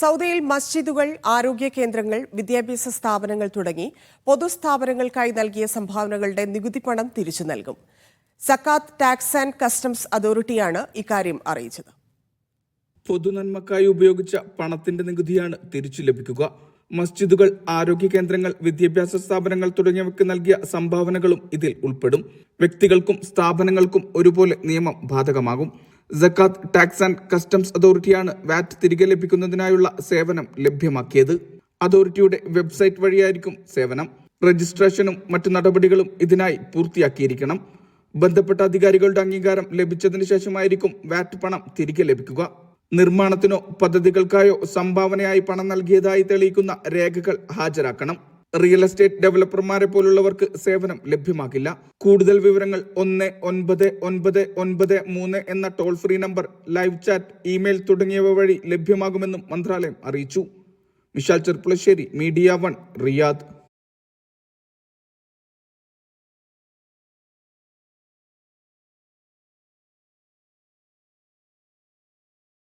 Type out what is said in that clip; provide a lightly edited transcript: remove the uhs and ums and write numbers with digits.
സൗദിയിൽ മസ്ജിദുകൾ, ആരോഗ്യ കേന്ദ്രങ്ങൾ, വിദ്യാഭ്യാസ സ്ഥാപനങ്ങൾ തുടങ്ങി പൊതുസ്ഥാപനങ്ങൾക്കായി നൽകിയ സംഭാവനകളുടെ നികുതി പണം തിരിച്ചു നൽകും. സക്കാത്ത് ടാക്സ് ആൻഡ് കസ്റ്റംസ് അതോറിറ്റിയാണ് ഇക്കാര്യം അറിയിച്ചത്. പൊതുനന്മക്കായി ഉപയോഗിച്ച പണത്തിന്റെ നികുതിയാണ് തിരിച്ചു ലഭിക്കുക. മസ്ജിദുകൾ, ആരോഗ്യ കേന്ദ്രങ്ങൾ, വിദ്യാഭ്യാസ സ്ഥാപനങ്ങൾ തുടങ്ങിയവയ്ക്ക് നൽകിയ സംഭാവനകളും ഇതിൽ ഉൾപ്പെടും. വ്യക്തികൾക്കും സ്ഥാപനങ്ങൾക്കും ഒരുപോലെ നിയമം ബാധകമാകും. സക്കാത്ത് ടാക്സ് ആൻഡ് കസ്റ്റംസ് അതോറിറ്റിയാണ് വാറ്റ് തിരികെ ലഭിക്കുന്നതിനായുള്ള സേവനം ലഭ്യമാക്കിയത്. അതോറിറ്റിയുടെ വെബ്സൈറ്റ് വഴിയായിരിക്കും സേവനം. രജിസ്ട്രേഷനും മറ്റു നടപടികളും ഇതിനായി പൂർത്തിയാക്കിയിരിക്കണം. ബന്ധപ്പെട്ട അധികാരികളുടെ അംഗീകാരം ലഭിച്ചതിനു ശേഷമായിരിക്കും വാറ്റ് പണം തിരികെ ലഭിക്കുക. നിർമ്മാണത്തിനോ പദ്ധതികൾക്കായോ സംഭാവനയായി പണം നൽകിയതായി തെളിയിക്കുന്ന രേഖകൾ ഹാജരാക്കണം. റിയൽ എസ്റ്റേറ്റ് ഡെവലപ്പർമാരെ പോലുള്ളവർക്ക് സേവനം ലഭ്യമാകില്ല. കൂടുതൽ വിവരങ്ങൾ 199993 എന്ന toll free number, live chat, email തുടങ്ങിയവ വഴി ലഭ്യമാകുമെന്നും മന്ത്രാലയം അറിയിച്ചു. Mishal Cherpulassery, media 1, Riyadh.